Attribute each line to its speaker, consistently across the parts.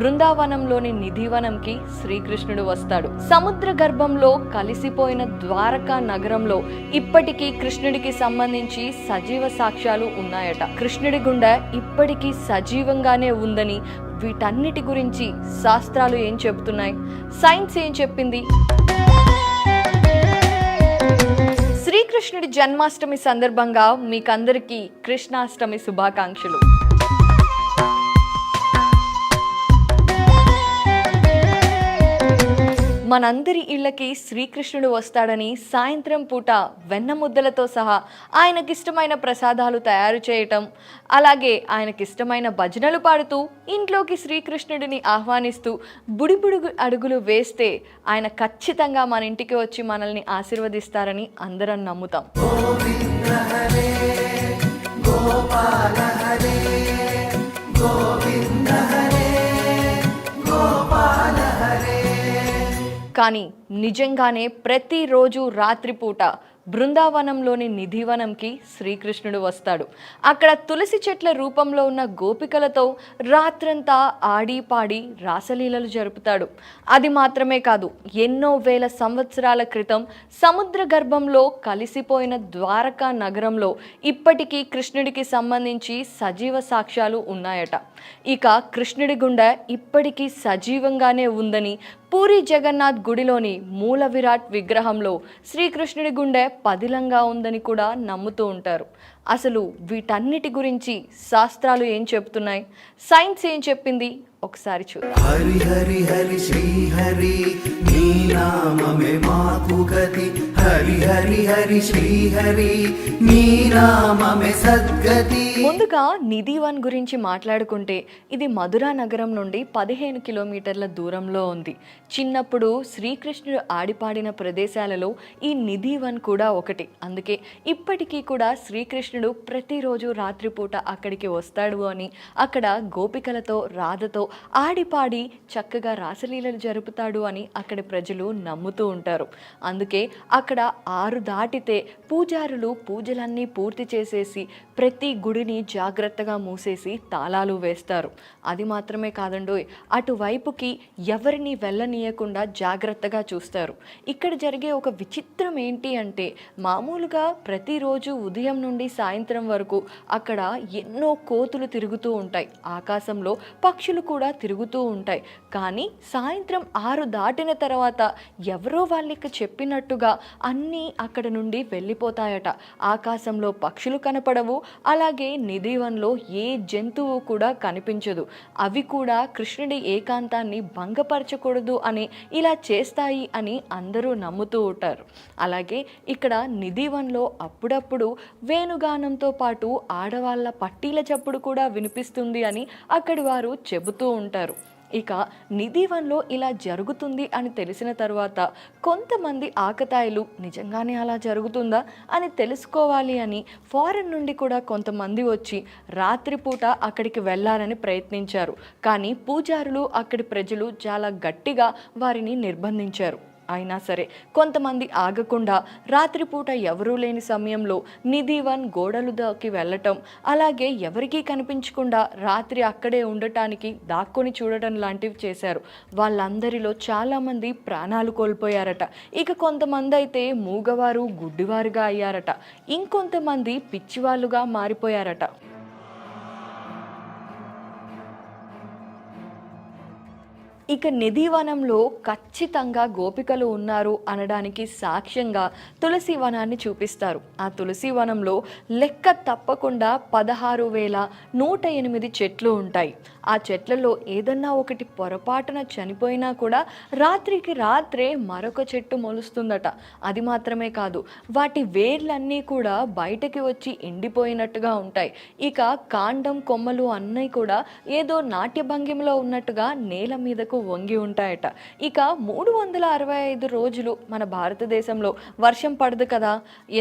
Speaker 1: బృందావనంలోని నిధివనంకి శ్రీకృష్ణుడు వస్తాడు. సముద్ర గర్భంలో కలిసిపోయిన ద్వారకా నగరంలో ఇప్పటికీ కృష్ణుడికి సంబంధించి సజీవ సాక్ష్యాలు ఉన్నాయట. కృష్ణుడి గుండె ఇప్పటికీ సజీవంగానే ఉందని, వీటన్నిటి గురించి శాస్త్రాలు ఏం చెబుతున్నాయి, సైన్స్ ఏం చెప్పింది? శ్రీకృష్ణుడి జన్మాష్టమి సందర్భంగా మీకందరికీ కృష్ణాష్టమి శుభాకాంక్షలు. మనందరి ఇళ్ళకి శ్రీకృష్ణుడు వస్తాడని సాయంత్రం పూట వెన్న ముద్దలతో సహా ఆయనకిష్టమైన ప్రసాదాలు తయారు చేయటం, అలాగే ఆయనకిష్టమైన భజనలు పాడుతూ ఇంట్లోకి శ్రీకృష్ణుడిని ఆహ్వానిస్తూ బుడిబుడుగు అడుగులు వేస్తే ఆయన ఖచ్చితంగా మన ఇంటికి వచ్చి మనల్ని ఆశీర్వదిస్తారని అందరం నమ్ముతాం. కానీ నిజంగానే ప్రతిరోజు రాత్రిపూట బృందావనంలోని నిధివనంకి శ్రీకృష్ణుడు వస్తాడు. అక్కడ తులసి చెట్ల రూపంలో ఉన్న గోపికలతో రాత్రంతా ఆడి పాడి రాసలీలలు జరుపుతాడు. అది మాత్రమే కాదు, ఎన్నో వేల సంవత్సరాల క్రితం సముద్ర గర్భంలో కలిసిపోయిన ద్వారకా నగరంలో ఇప్పటికీ కృష్ణుడికి సంబంధించి సజీవ సాక్ష్యాలు ఉన్నాయట. ఇక కృష్ణుడి గుండె ఇప్పటికీ సజీవంగానే ఉందని, పూరి జగన్నాథ్ గుడిలోని మూల విరాట్ విగ్రహంలో శ్రీకృష్ణుడి గుండె పదిలంగా ఉందని కూడా నమ్ముతూ ఉంటారు. అసలు వీటన్నిటి గురించి శాస్త్రాలు ఏం చెప్తున్నాయి, సైన్స్ ఏం చెప్పింది, ఒకసారి చూద్దాం.
Speaker 2: హరి హరి హరి శ్రీ హరి నీ నామమే మాకు గతి, హరి హరి హరి శ్రీ హరి నీ నామమే సద్గతి.
Speaker 1: ముందుగా నిధివన్ గురించి మాట్లాడుకుంటే ఇది మధురా నగరం నుండి 15 కిలోమీటర్ల దూరంలో ఉంది. చిన్నప్పుడు శ్రీకృష్ణుడు ఆడిపాడిన ప్రదేశాలలో ఈ నిధివన్ కూడా ఒకటి. అందుకే ఇప్పటికీ కూడా శ్రీకృష్ణుడు ప్రతిరోజు రాత్రిపూట అక్కడికి వస్తాడు అని, అక్కడ గోపికలతో రాధతో ఆడిపాడి చక్కగా రాసలీలలు జరుపుతాడు అని అక్కడి ప్రజలు నమ్ముతూ ఉంటారు. అందుకే అక్కడ 6 దాటితే పూజారులు పూజలన్నీ పూర్తి చేసేసి ప్రతి గుడిని జాగ్రత్తగా మూసేసి తాళాలు వేస్తారు. అది మాత్రమే కాదండోయ్, అటువైపుకి ఎవరిని వెళ్ళనీయకుండా జాగ్రత్తగా చూస్తారు. ఇక్కడ జరిగే ఒక విచిత్రం ఏంటి అంటే, మామూలుగా ప్రతిరోజు ఉదయం నుండి సాయంత్రం వరకు అక్కడ ఎన్నో కోతులు తిరుగుతూ ఉంటాయి, ఆకాశంలో పక్షులు కూడా తిరుగుతూ ఉంటాయి. కానీ సాయంత్రం 6 దాటిన తర్వాత ఎవరో వాళ్ళకి చెప్పినట్టుగా అన్నీ అక్కడ నుండి వెళ్ళిపోతాయట. ఆకాశంలో పక్షులు కనపడవు, అలాగే నిధివన్లో ఏ జంతువు కూడా కనిపించదు. అవి కూడా కృష్ణుడి ఏకాంతాన్ని భంగపరచకూడదు అని ఇలా చేస్తాయి అని అందరూ నమ్ముతూ ఉంటారు. అలాగే ఇక్కడ నిధివన్లో అప్పుడప్పుడు వేణుగానంతో పాటు ఆడవాళ్ళ పట్టీల చప్పుడు కూడా వినిపిస్తుంది అని అక్కడి వారు చెబుతూ ఉంటారు. ఇక నిధివన్లో ఇలా జరుగుతుంది అని తెలిసిన తర్వాత కొంతమంది ఆకతాయిలు నిజంగానే అలా జరుగుతుందా అని తెలుసుకోవాలి అని ఫారెన్ నుండి కూడా కొంతమంది వచ్చి రాత్రిపూట అక్కడికి వెళ్ళాలని ప్రయత్నించారు. కానీ పూజారులు అక్కడి ప్రజలు చాలా గట్టిగా వారిని నిర్బంధించారు. అయినా సరే కొంతమంది ఆగకుండా రాత్రిపూట ఎవరూ లేని సమయంలో నిధివన్ గోడలుకి వెళ్ళటం, అలాగే ఎవరికీ కనిపించకుండా రాత్రి అక్కడే ఉండటానికి దాక్కొని చూడటం లాంటివి చేశారు. వాళ్ళందరిలో చాలామంది ప్రాణాలు కోల్పోయారట. ఇక కొంతమంది అయితే మూగవారు గుడ్డివారుగా అయ్యారట. ఇంకొంతమంది పిచ్చివాళ్ళుగా మారిపోయారట. ఇక నిధివనంలో ఖచ్చితంగా గోపికలు ఉన్నారు అనడానికి సాక్ష్యంగా తులసి వనాన్ని చూపిస్తారు. ఆ తులసి వనంలో లెక్క తప్పకుండా 16,108 చెట్లు ఉంటాయి. ఆ చెట్లలో ఏదన్నా ఒకటి పొరపాటున చనిపోయినా కూడా రాత్రికి రాత్రే మరొక చెట్టు మొలుస్తుందట. అది మాత్రమే కాదు, వాటి వేర్లన్నీ కూడా బయటకి వచ్చి ఎండిపోయినట్టుగా ఉంటాయి. ఇక కాండం కొమ్మలు అన్నీ కూడా ఏదో నాట్య భంగిమలో ఉన్నట్టుగా నేల మీద కిందకు వంగి ఉంటాయట. ఇక 365 రోజులు మన భారతదేశంలో వర్షం పడదు కదా,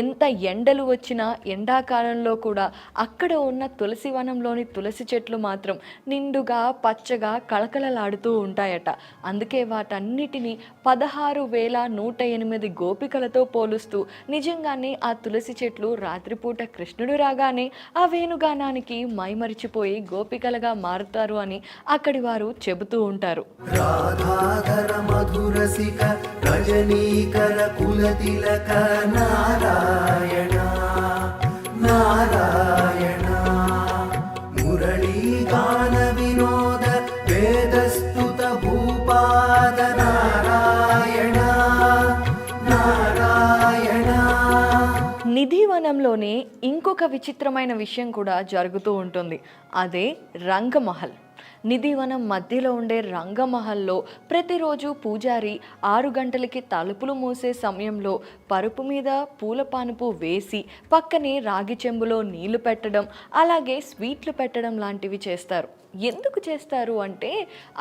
Speaker 1: ఎంత ఎండలు వచ్చినా ఎండాకాలంలో కూడా అక్కడ ఉన్న తులసి వనంలోని తులసి చెట్లు మాత్రం నిండుగా పచ్చగా కళకళలాడుతూ ఉంటాయట. అందుకే వాటన్నిటినీ 16,108 గోపికలతో పోలుస్తూ నిజంగానే ఆ తులసి చెట్లు రాత్రిపూట కృష్ణుడు రాగానే ఆ వేణుగానానికి మైమరిచిపోయి గోపికలుగా మారుతారు అని అక్కడి వారు చెబుతూ ఉంటారు.
Speaker 2: రాధాధర మధురసిక రజనీకర కులతిలక నారాయణ నారాయణ మురళీ గాన వినోద వేదస్తుత భూపాద నారాయణ నారాయణ.
Speaker 1: నిధివనంలోనే ఇంకొక విచిత్రమైన విషయం కూడా జరుగుతూ ఉంటుంది. అదే రంగమహల్. నిధివనం మధ్యలో ఉండే రంగమహల్లో ప్రతిరోజు పూజారి 6 గంటలకి తలుపులు మూసే సమయంలో పరుపు మీద పూల పానుపు వేసి పక్కనే రాగి చెంబులో నీళ్లు పెట్టడం, అలాగే స్వీట్లు పెట్టడం లాంటివి చేస్తారు. ఎందుకు చేస్తారు అంటే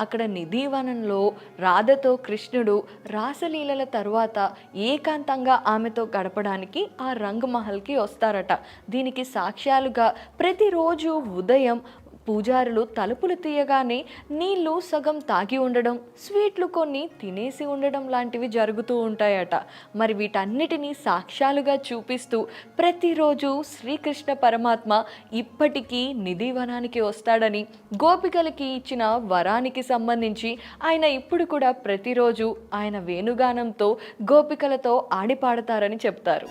Speaker 1: అక్కడ నిధివనంలో రాధతో కృష్ణుడు రాసలీలల తరువాత ఏకాంతంగా ఆమెతో గడపడానికి ఆ రంగమహల్కి వస్తారట. దీనికి సాక్ష్యాలుగా ప్రతిరోజు ఉదయం పూజారులు తలుపులు తీయగానే నీళ్లు సగం తాగి ఉండడం, స్వీట్లు కొన్ని తినేసి ఉండడం లాంటివి జరుగుతూ ఉంటాయట. మరి వీటన్నిటినీ సాక్ష్యాలుగా చూపిస్తూ ప్రతిరోజు శ్రీకృష్ణ పరమాత్మ ఇప్పటికీ నిధివనానికి వస్తాడని, గోపికలకి ఇచ్చిన వరానికి సంబంధించి ఆయన ఇప్పుడు కూడా ప్రతిరోజు ఆయన వేణుగానంతో గోపికలతో ఆడిపాడతారని చెప్తారు.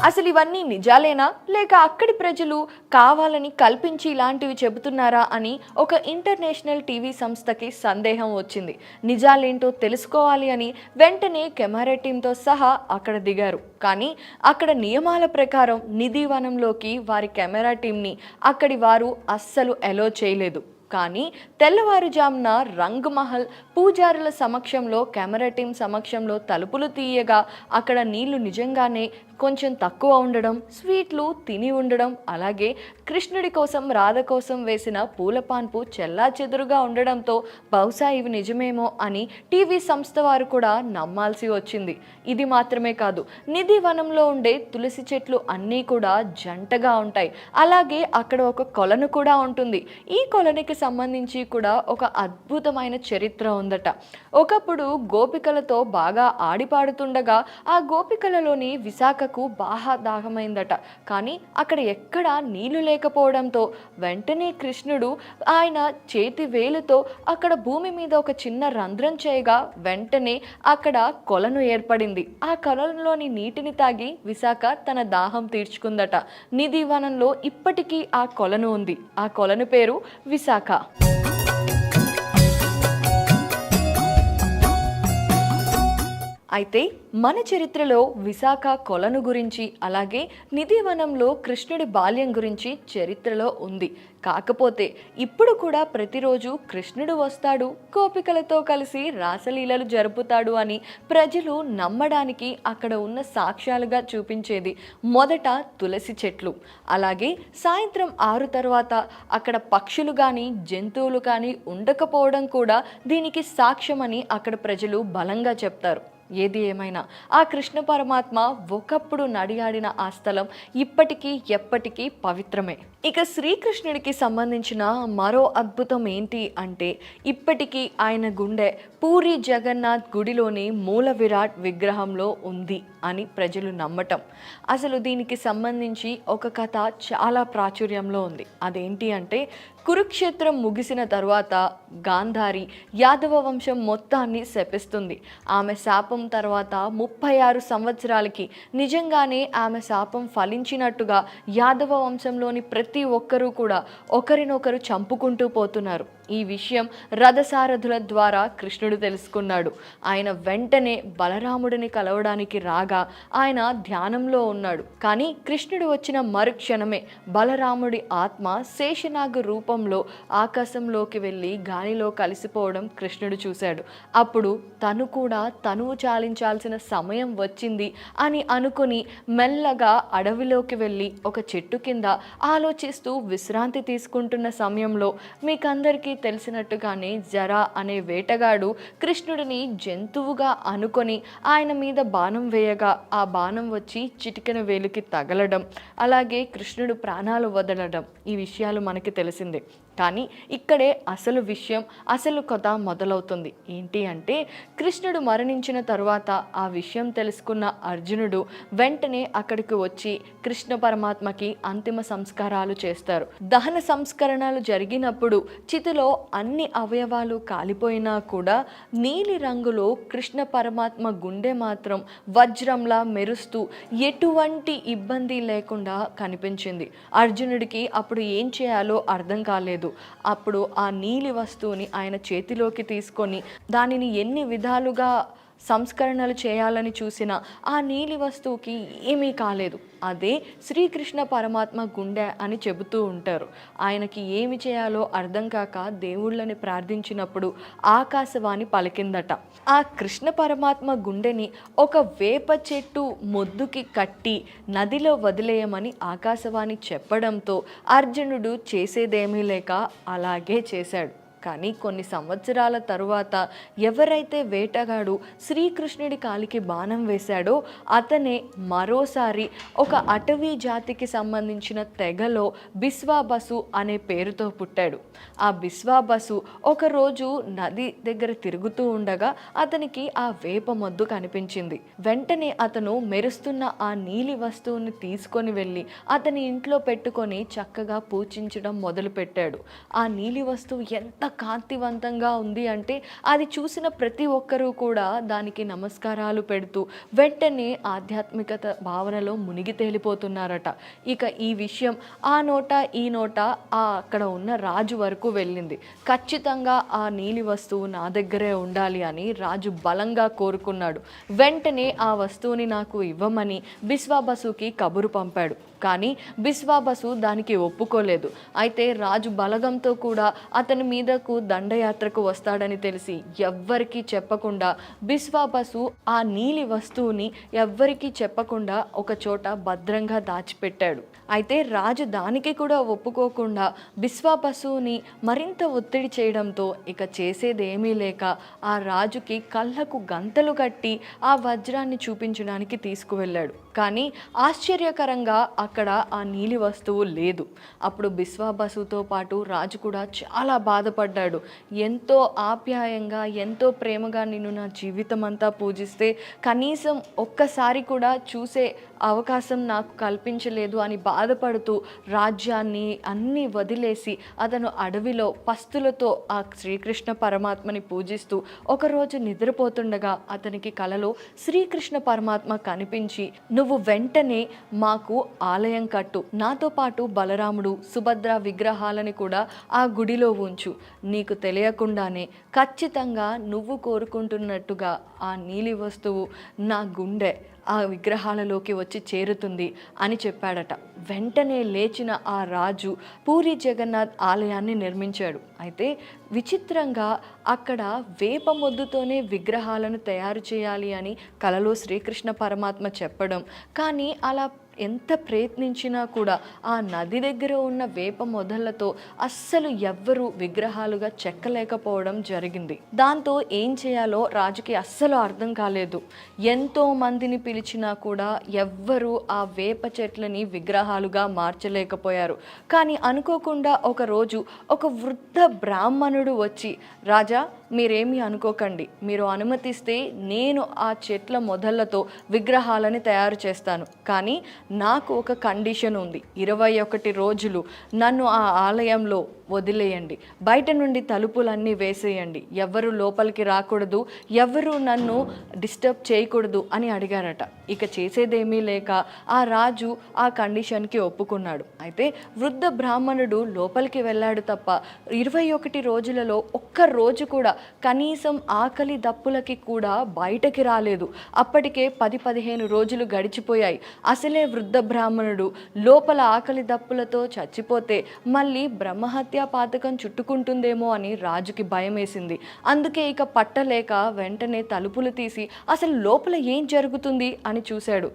Speaker 1: అసలు ఇవన్నీ నిజాలేనా, లేక అక్కడి ప్రజలు కావాలని కల్పించి ఇలాంటివి చెబుతున్నారా అని ఒక ఇంటర్నేషనల్ టీవీ సంస్థకి సందేహం వచ్చింది. నిజాలేంటో తెలుసుకోవాలి అని వెంటనే కెమెరా టీంతో సహా అక్కడ దిగారు. కానీ అక్కడ నియమాల ప్రకారం నిధివనంలోకి వారి కెమెరా టీంని అక్కడి వారు అస్సలు అలో చేయలేదు. కానీ తెల్లవారుజామున రంగమహల్ పూజారుల సమక్షంలో కెమెరా టీం సమక్షంలో తలుపులు తీయగా అక్కడ నీళ్లు నిజంగానే కొంచెం తక్కువ ఉండడం, స్వీట్లు తిని ఉండడం, అలాగే కృష్ణుడి కోసం రాధ కోసం వేసిన పూల పాన్పు చెల్లా చెదురుగా ఉండడంతో బహుశా ఇవి నిజమేమో అని టీవీ సంస్థ వారు కూడా నమ్మాల్సి వచ్చింది. ఇది మాత్రమే కాదు, నిధివనంలో ఉండే తులసి చెట్లు అన్నీ కూడా జంటగా ఉంటాయి. అలాగే అక్కడ ఒక కొలను కూడా ఉంటుంది. ఈ కొలనికి సంబంధించి కూడా ఒక అద్భుతమైన చరిత్ర ఉందట. ఒకప్పుడు గోపికలతో బాగా ఆడిపాడుతుండగా ఆ గోపికలలోని విశాఖకు బాగా దాహమైందట. కానీ అక్కడ ఎక్కడా నీళ్లు లేకపోవడంతో వెంటనే కృష్ణుడు ఆయన చేతి వేలుతో అక్కడ భూమి మీద ఒక చిన్న రంధ్రం చేయగా వెంటనే అక్కడ కొలను ఏర్పడింది. ఆ కొలంలోని నీటిని తాగి విశాఖ తన దాహం తీర్చుకుందట. నిధివనంలో ఇప్పటికీ ఆ కొలను ఉంది. ఆ కొలను పేరు విశాఖ. అయితే మన చరిత్రలో విశాఖ కొలను గురించి, అలాగే నిధివనంలో కృష్ణుడి బాల్యం గురించి చరిత్రలో ఉంది. కాకపోతే ఇప్పుడు కూడా ప్రతిరోజు కృష్ణుడు వస్తాడు, గోపికలతో కలిసి రాసలీలలు జరుపుతాడు అని ప్రజలు నమ్మడానికి అక్కడ ఉన్న సాక్ష్యాలుగా చూపించేది మొదట తులసి చెట్లు. అలాగే సాయంత్రం 6 తర్వాత అక్కడ పక్షులు కానీ జంతువులు కానీ ఉండకపోవడం కూడా దీనికి సాక్ష్యమని అక్కడ ప్రజలు బలంగా చెప్తారు. ఏది ఏమైనా ఆ కృష్ణ పరమాత్మ ఒకప్పుడు నడియాడిన ఆ స్థలం ఇప్పటికీ ఎప్పటికీ పవిత్రమే. ఇక శ్రీకృష్ణుడికి సంబంధించిన మరో అద్భుతం ఏంటి అంటే ఇప్పటికీ ఆయన గుండె పూరి జగన్నాథ్ గుడిలోని మూల విరాట్ విగ్రహంలో ఉంది అని ప్రజలు నమ్మటం. అసలు దీనికి సంబంధించి ఒక కథ చాలా ప్రాచుర్యంలో ఉంది. అదేంటి అంటే కురుక్షేత్రం ముగిసిన తర్వాత గాంధారి యాదవ వంశం మొత్తాన్ని శపిస్తుంది. ఆమె శాపం తర్వాత 36 సంవత్సరాలకి నిజంగానే ఆమె శాపం ఫలించినట్టుగా యాదవ వంశంలోని ప్రతి ఒక్కరూ కూడా ఒకరినొకరు చంపుకుంటూ పోతున్నారు. ఈ విషయం రథసారథుల ద్వారా కృష్ణుడు తెలుసుకున్నాడు. ఆయన వెంటనే బలరాముడిని కలవడానికి రాగా ఆయన ధ్యానంలో ఉన్నాడు. కానీ కృష్ణుడు వచ్చిన మరుక్షణమే బలరాముడి ఆత్మ శేషనాగు రూపంలో ఆకాశంలోకి వెళ్ళి గాలిలో కలిసిపోవడం కృష్ణుడు చూశాడు. అప్పుడు తను కూడా తనువు చాలించాల్సిన సమయం వచ్చింది అని అనుకుని మెల్లగా అడవిలోకి వెళ్ళి ఒక చెట్టు కింద ఆలోచిస్తూ విశ్రాంతి తీసుకుంటున్న సమయంలో మీకందరికీ తెలిసినట్టుగానే జరా అనే వేటగాడు కృష్ణుడిని జంతువుగా అనుకొని ఆయన మీద బాణం వేయగా ఆ బాణం వచ్చి చిటికెన వేలుకి తగలడం, అలాగే కృష్ణుడు ప్రాణాలు వదలడం ఈ విషయాలు మనకి తెలిసిందే. కానీ ఇక్కడే అసలు విషయం, అసలు కథ మొదలవుతుంది. ఏంటి అంటే కృష్ణుడు మరణించిన తరువాత ఆ విషయం తెలుసుకున్న అర్జునుడు వెంటనే అక్కడికి వచ్చి కృష్ణ పరమాత్మకి అంతిమ సంస్కారాలు చేస్తారు. దహన సంస్కరణలు జరిగినప్పుడు చితిలో అన్ని అవయవాలు కాలిపోయినా కూడా నీలి రంగులో కృష్ణ పరమాత్మ గుండె మాత్రం వజ్రంలా మెరుస్తూ ఎటువంటి ఇబ్బంది లేకుండా కనిపించింది. అర్జునుడికి అప్పుడు ఏం చేయాలో అర్థం కాలేదు. అప్పుడు ఆ నీలి వస్తువుని ఆయన చేతిలోకి తీసుకొని దానిని ఎన్ని విధాలుగా సంస్కరణలు చేయాలని చూసినా ఆ నీలి వస్తువుకి ఏమీ కాలేదు. అదే శ్రీకృష్ణ పరమాత్మ గుండె అని చెబుతూ ఉంటారు. ఆయనకి ఏమి చేయాలో అర్థం కాక దేవుళ్ళని ప్రార్థించినప్పుడు ఆకాశవాణి పలికిందట. ఆ కృష్ణ పరమాత్మ గుండెని ఒక వేప చెట్టు మొద్దుకి కట్టి నదిలో వదిలేయమని ఆకాశవాణి చెప్పడంతో అర్జునుడు చేసేదేమీ లేక అలాగే చేశాడు. కానీ కొన్ని సంవత్సరాల తరువాత ఎవరైతే వేటగాడు శ్రీకృష్ణుడి కాలికి బాణం వేశాడో అతనే మరోసారి ఒక అటవీ జాతికి సంబంధించిన తెగలో బిస్వాబసు అనే పేరుతో పుట్టాడు. ఆ బిస్వాబసు ఒకరోజు నది దగ్గర తిరుగుతూ ఉండగా అతనికి ఆ వేప మొద్దు కనిపించింది. వెంటనే అతను మెరుస్తున్న ఆ నీలి వస్తువుని తీసుకొని వెళ్ళి అతని ఇంట్లో పెట్టుకొని చక్కగా పూజించడం మొదలుపెట్టాడు. ఆ నీలి వస్తువు ఎంత కాంతివంతంగా ఉంది అంటే అది చూసిన ప్రతి ఒక్కరూ కూడా దానికి నమస్కారాలు పెడుతూ వెంటనే ఆధ్యాత్మికత భావనలో మునిగి తేలిపోతున్నారట. ఇక ఈ విషయం ఆ నోట ఈ నోట అక్కడ ఉన్న రాజు వరకు వెళ్ళింది. ఖచ్చితంగా ఆ నీలి వస్తువు నా దగ్గరే ఉండాలి అని రాజు బలంగా కోరుకున్నాడు. వెంటనే ఆ వస్తువుని నాకు ఇవ్వమని బిస్వాబసుకి కబురు పంపాడు. కానీ బిస్వాబసు దానికి ఒప్పుకోలేదు. అయితే రాజు బలగంతో కూడా అతని మీదకు దండయాత్రకు వస్తాడని తెలిసి ఎవ్వరికీ చెప్పకుండా బిస్వాబసు ఆ నీలి వస్తువుని ఎవ్వరికీ చెప్పకుండా ఒక చోట భద్రంగా దాచిపెట్టాడు. అయితే రాజు దానికి కూడా ఒప్పుకోకుండా బిస్వాబసుని మరింత ఒత్తిడి చేయడంతో ఇక చేసేదేమీ లేక ఆ రాజుకి కళ్ళకు గంతలు కట్టి ఆ వజ్రాన్ని చూపించడానికి తీసుకువెళ్ళాడు. కానీ ఆశ్చర్యకరంగా అక్కడ ఆ నీలి వస్తువు లేదు. అప్పుడు బిస్వాబసుతో పాటు రాజు కూడా చాలా బాధపడ్డాడు. ఎంతో ఆప్యాయంగా ఎంతో ప్రేమగా నిన్ను నా జీవితం అంతా పూజిస్తే కనీసం ఒక్కసారి కూడా చూసే అవకాశం నాకు కల్పించలేదు అని బాధపడుతూ రాజ్యాన్ని అన్నీ వదిలేసి అతను అడవిలో పస్తులతో ఆ శ్రీకృష్ణ పరమాత్మని పూజిస్తూ ఒకరోజు నిద్రపోతుండగా అతనికి కలలో శ్రీకృష్ణ పరమాత్మ కనిపించి, నువ్వు వెంటనే మాకు ఆలయం కట్టు, నాతో పాటు బలరాముడు సుభద్ర విగ్రహాలని కూడా ఆ గుడిలో ఉంచు, నీకు తెలియకుండానే ఖచ్చితంగా నువ్వు కోరుకుంటున్నట్టుగా ఆ నీలి వస్తువు నా గుండె ఆ విగ్రహాలలోకి వచ్చి చేరుతుంది అని చెప్పాడట. వెంటనే లేచిన ఆ రాజు పూరి జగన్నాథ్ ఆలయాన్ని నిర్మించాడు. అయితే విచిత్రంగా అక్కడ వేప మొద్దుతోనే విగ్రహాలను తయారు చేయాలి అని కలలో శ్రీకృష్ణ పరమాత్మ చెప్పడం, కానీ అలా ఎంత ప్రయత్నించినా కూడా ఆ నది దగ్గర ఉన్న వేప మొదళ్లతో అస్సలు ఎవ్వరూ విగ్రహాలుగా చెక్కలేకపోవడం జరిగింది. దాంతో ఏం చేయాలో రాజుకి అస్సలు అర్థం కాలేదు. ఎంతో మందిని పిలిచినా కూడా ఎవ్వరూ ఆ వేప చెట్లని విగ్రహాలుగా మార్చలేకపోయారు. కానీ అనుకోకుండా ఒకరోజు ఒక వృద్ధ బ్రాహ్మణుడు వచ్చి, రాజా మీరేమీ అనుకోకండి, మీరు అనుమతిస్తే నేను ఆ చెట్ల మొదళ్లతో విగ్రహాలని తయారు చేస్తాను, కానీ నాకు ఒక కండిషన్ ఉంది. 21 రోజులు నన్ను ఆ ఆలయంలో వదిలేయండి, బయట నుండి తలుపులన్నీ వేసేయండి, ఎవరు లోపలికి రాకూడదు, ఎవరు నన్ను డిస్టర్బ్ చేయకూడదు అని అడిగారట. ఇక చేసేదేమీ లేక ఆ రాజు ఆ కండిషన్కి ఒప్పుకున్నాడు. అయితే వృద్ధ బ్రాహ్మణుడు లోపలికి వెళ్ళాడు తప్ప 21 రోజులలో ఒక్క రోజు కూడా కనీసం ఆకలి దప్పులకి కూడా బయటకి రాలేదు. అప్పటికే 10-15 రోజులు గడిచిపోయాయి. అసలే వృద్ధ బ్రాహ్మణుడు లోపల ఆకలి దప్పులతో చచ్చిపోతే మళ్ళీ బ్రహ్మహత్యా పాతకం చుట్టుకుంటుందేమో అని రాజుకి భయం వేసింది. అందుకే ఇక పట్టలేక వెంటనే తలుపులు తీసి అసలు లోపల ఏం జరుగుతుంది అని చూశాడు.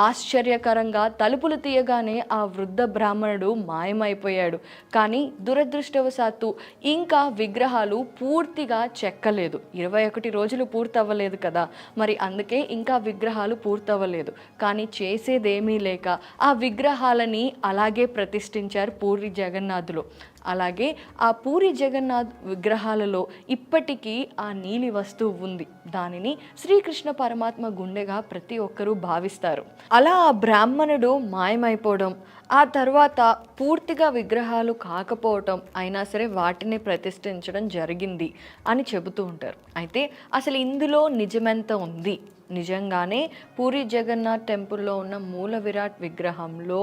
Speaker 1: ఆశ్చర్యకరంగా తలుపులు తీయగానే ఆ వృద్ధ బ్రాహ్మణుడు మాయమైపోయాడు. కానీ దురదృష్టవశాత్తు ఇంకా విగ్రహాలు పూర్తిగా చెక్కలేదు. 21 రోజులు పూర్తవ్వలేదు కదా, మరి అందుకే ఇంకా విగ్రహాలు పూర్తవ్వలేదు. కానీ చేసేదేమీ లేక ఆ విగ్రహాలని అలాగే ప్రతిష్ఠించారు పూరి జగన్నాథులు. అలాగే ఆ పూరి జగన్నాథ్ విగ్రహాలలో ఇప్పటికీ ఆ నీలి వస్తువు ఉంది. దానిని శ్రీకృష్ణ పరమాత్మ గుండెగా ప్రతి ఒక్కరూ భావిస్తారు. అలా ఆ బ్రాహ్మణుడు మాయమైపోవడం, ఆ తర్వాత పూర్తిగా విగ్రహాలు కాకపోవటం అయినా సరే వాటిని ప్రతిష్ఠించడం జరిగింది అని చెబుతూ ఉంటారు. అయితే అసలు ఇందులో నిజమెంత ఉంది? నిజంగానే పూరి జగన్నాథ్ టెంపుల్లో ఉన్న మూల విరాట్ విగ్రహంలో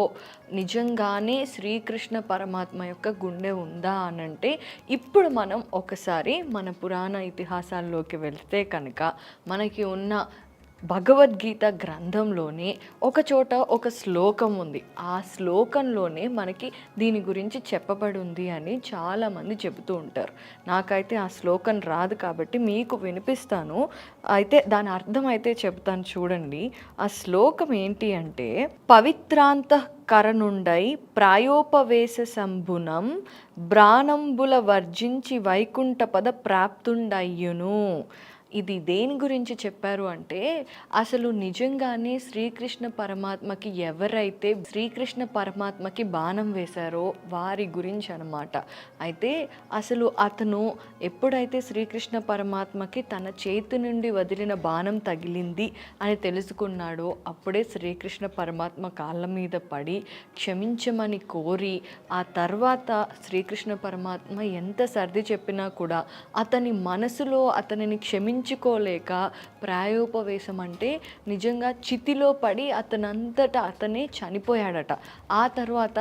Speaker 1: నిజంగానే శ్రీకృష్ణ పరమాత్మ యొక్క గుండె ఉందా అనంటే, ఇప్పుడు మనం ఒకసారి మన పురాణ ఇతిహాసాల్లోకి వెళ్తే కనుక మనకి ఉన్న భగవద్గీత గ్రంథంలోనే ఒక చోట ఒక శ్లోకం ఉంది. ఆ శ్లోకంలోనే మనకి దీని గురించి చెప్పబడి ఉంది అని చాలామంది చెబుతూ ఉంటారు. నాకైతే ఆ శ్లోకం రాదు కాబట్టి మీకు వినిపిస్తాను. అయితే దాని అర్థం అయితే చెప్తాను, చూడండి. ఆ శ్లోకం ఏంటి అంటే, పవిత్రాంతఃకరణుండై ప్రాయోపవేశ సంభునం బ్రాణంబుల వర్జించి వైకుంఠ పద ప్రాప్తుండయ్యును. ఇది దేని గురించి చెప్పారు అంటే, అసలు నిజంగానే శ్రీకృష్ణ పరమాత్మకి ఎవరైతే శ్రీకృష్ణ పరమాత్మకి బాణం వేశారో వారి గురించి అనమాట. అయితే అసలు అతను ఎప్పుడైతే శ్రీకృష్ణ పరమాత్మకి తన చేతి నుండి వదిలిన బాణం తగిలింది అని తెలుసుకున్నాడో అప్పుడే శ్రీకృష్ణ పరమాత్మ కాళ్ళ మీద పడి క్షమించమని కోరి, ఆ తర్వాత శ్రీకృష్ణ పరమాత్మ ఎంత సర్ది చెప్పినా కూడా అతని మనసులో అతనిని క్షమించుకోలేక ప్రాయోపవేశం అంటే నిజంగా చితిలో పడి అతనంతటా అతనే చనిపోయాడట. ఆ తర్వాత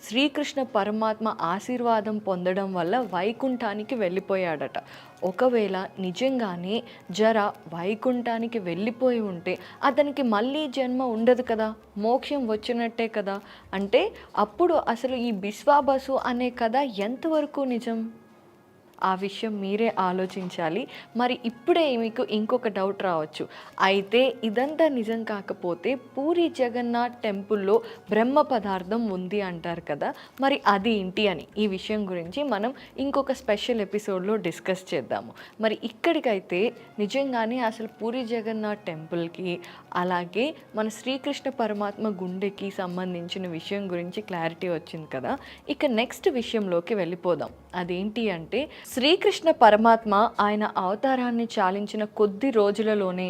Speaker 1: శ్రీకృష్ణ పరమాత్మ ఆశీర్వాదం పొందడం వల్ల వైకుంఠానికి వెళ్ళిపోయాడట. ఒకవేళ నిజంగానే వైకుంఠానికి వెళ్ళిపోయి ఉంటే అతనికి మళ్ళీ జన్మ ఉండదు కదా, మోక్షం వచ్చినట్టే కదా. అంటే అప్పుడు అసలు ఈ బిస్వాబసు అనే కథ ఎంతవరకు నిజం? ఆ విషయం మీరే ఆలోచించాలి. మరి ఇప్పుడే మీకు ఇంకొక డౌట్ రావచ్చు, అయితే ఇదంతా నిజం కాకపోతే పూరి జగన్నాథ్ టెంపుల్లో బ్రహ్మ పదార్థం ఉంది అంటారు కదా, మరి అది ఏంటి అని ఈ విషయం గురించి మనం ఇంకొక స్పెషల్ ఎపిసోడ్లో డిస్కస్ చేద్దాము. మరి ఇక్కడికైతే నిజంగానే అసలు పూరి జగన్నాథ్ టెంపుల్కి అలాగే మన శ్రీకృష్ణ పరమాత్మ గుండెకి సంబంధించిన విషయం గురించి క్లారిటీ వచ్చింది కదా. ఇక నెక్స్ట్ విషయంలోకి వెళ్ళిపోదాం. అదేంటి అంటే, శ్రీకృష్ణ పరమాత్మ ఆయన అవతారాన్ని చాలించిన కొద్ది రోజులలోనే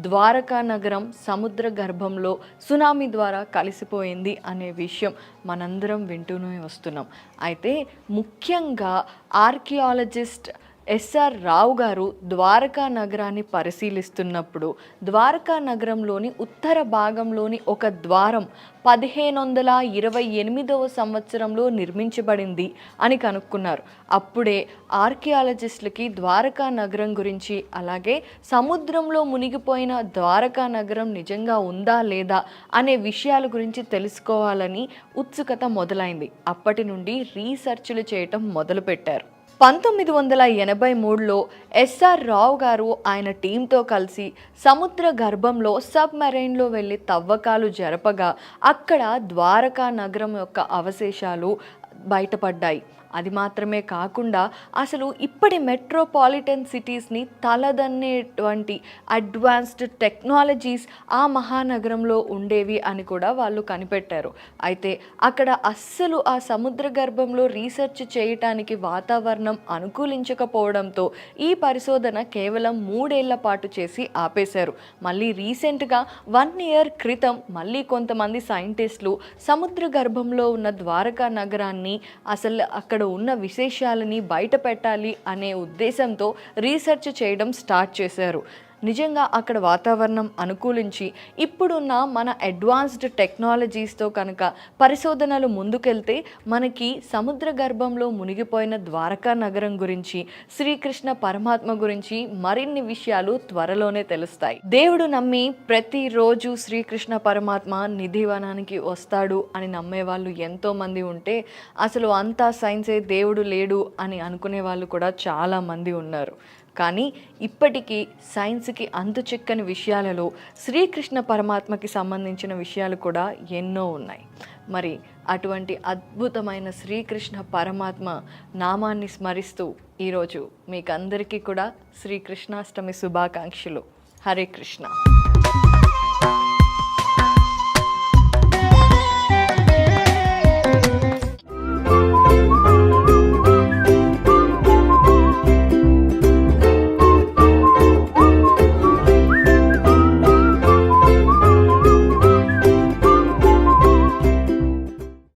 Speaker 1: ద్వారకా నగరం సముద్ర గర్భంలో సునామీ ద్వారా కలిసిపోయింది అనే విషయం మనందరం వింటూనే వస్తున్నాం. అయితే ముఖ్యంగా ఆర్కియాలజిస్ట్ ఎస్ఆర్ రావు గారు ద్వారకా నగరాన్ని పరిశీలిస్తున్నప్పుడు ద్వారకా నగరంలోని ఉత్తర భాగంలోని ఒక ద్వారం 1528వ సంవత్సరంలో నిర్మించబడింది అని కనుక్కున్నారు. అప్పుడే ఆర్కియాలజిస్టులకి ద్వారకా నగరం గురించి అలాగే సముద్రంలో మునిగిపోయిన ద్వారకా నగరం నిజంగా ఉందా లేదా అనే విషయాల గురించి తెలుసుకోవాలని ఉత్సుకత మొదలైంది. అప్పటి నుండి రీసెర్చ్లు చేయటం మొదలుపెట్టారు. 1983లో ఎస్ఆర్ రావు గారు ఆయన టీంతో కలిసి సముద్ర గర్భంలో సబ్మెరైన్లో వెళ్ళి తవ్వకాలు జరపగా అక్కడ ద్వారకా నగరం యొక్క అవశేషాలు బయటపడ్డాయి. అది మాత్రమే కాకుండా అసలు ఇప్పటి మెట్రోపాలిటన్ సిటీస్ని తలదన్నేటువంటి అడ్వాన్స్డ్ టెక్నాలజీస్ ఆ మహానగరంలో ఉండేవి అని కూడా వాళ్ళు కనిపెట్టారు. అయితే అక్కడ అస్సలు ఆ సముద్ర గర్భంలో రీసెర్చ్ చేయటానికి వాతావరణం అనుకూలించకపోవడంతో ఈ పరిశోధన కేవలం 3 ఏళ్ల పాటు చేసి ఆపేశారు. మళ్ళీ రీసెంట్గా 1 ఇయర్ క్రితం మళ్ళీ కొంతమంది సైంటిస్టులు సముద్ర గర్భంలో ఉన్న ద్వారకా నగరాన్ని అసలు అక్కడ అక్కడ ఉన్న విశేషాలని బయట పెట్టాలి అనే ఉద్దేశంతో రీసెర్చ్ చేయడం స్టార్ట్ చేశారు. నిజంగా అక్కడ వాతావరణం అనుకూలించి ఇప్పుడున్న మన అడ్వాన్స్డ్ టెక్నాలజీస్తో కనుక పరిశోధనలు ముందుకెళ్తే మనకి సముద్ర గర్భంలో మునిగిపోయిన ద్వారకా నగరం గురించి, శ్రీకృష్ణ పరమాత్మ గురించి మరిన్ని విషయాలు త్వరలోనే తెలుస్తాయి. దేవుడు నమ్మి ప్రతిరోజు శ్రీకృష్ణ పరమాత్మ నిధివనానికి వస్తాడు అని నమ్మే వాళ్ళు ఎంతోమంది ఉంటే అసలు అంతా సైన్సే, దేవుడు లేడు అని అనుకునే వాళ్ళు కూడా చాలామంది ఉన్నారు. కానీ ఇప్పటికీ సైన్స్కి అంతు చిక్కని విషయాలలో శ్రీకృష్ణ పరమాత్మకి సంబంధించిన విషయాలు కూడా ఎన్నో ఉన్నాయి. మరి అటువంటి అద్భుతమైన శ్రీకృష్ణ పరమాత్మ నామాన్ని స్మరిస్తూ ఈరోజు మీకందరికీ కూడా శ్రీకృష్ణాష్టమి శుభాకాంక్షలు. హరే కృష్ణ.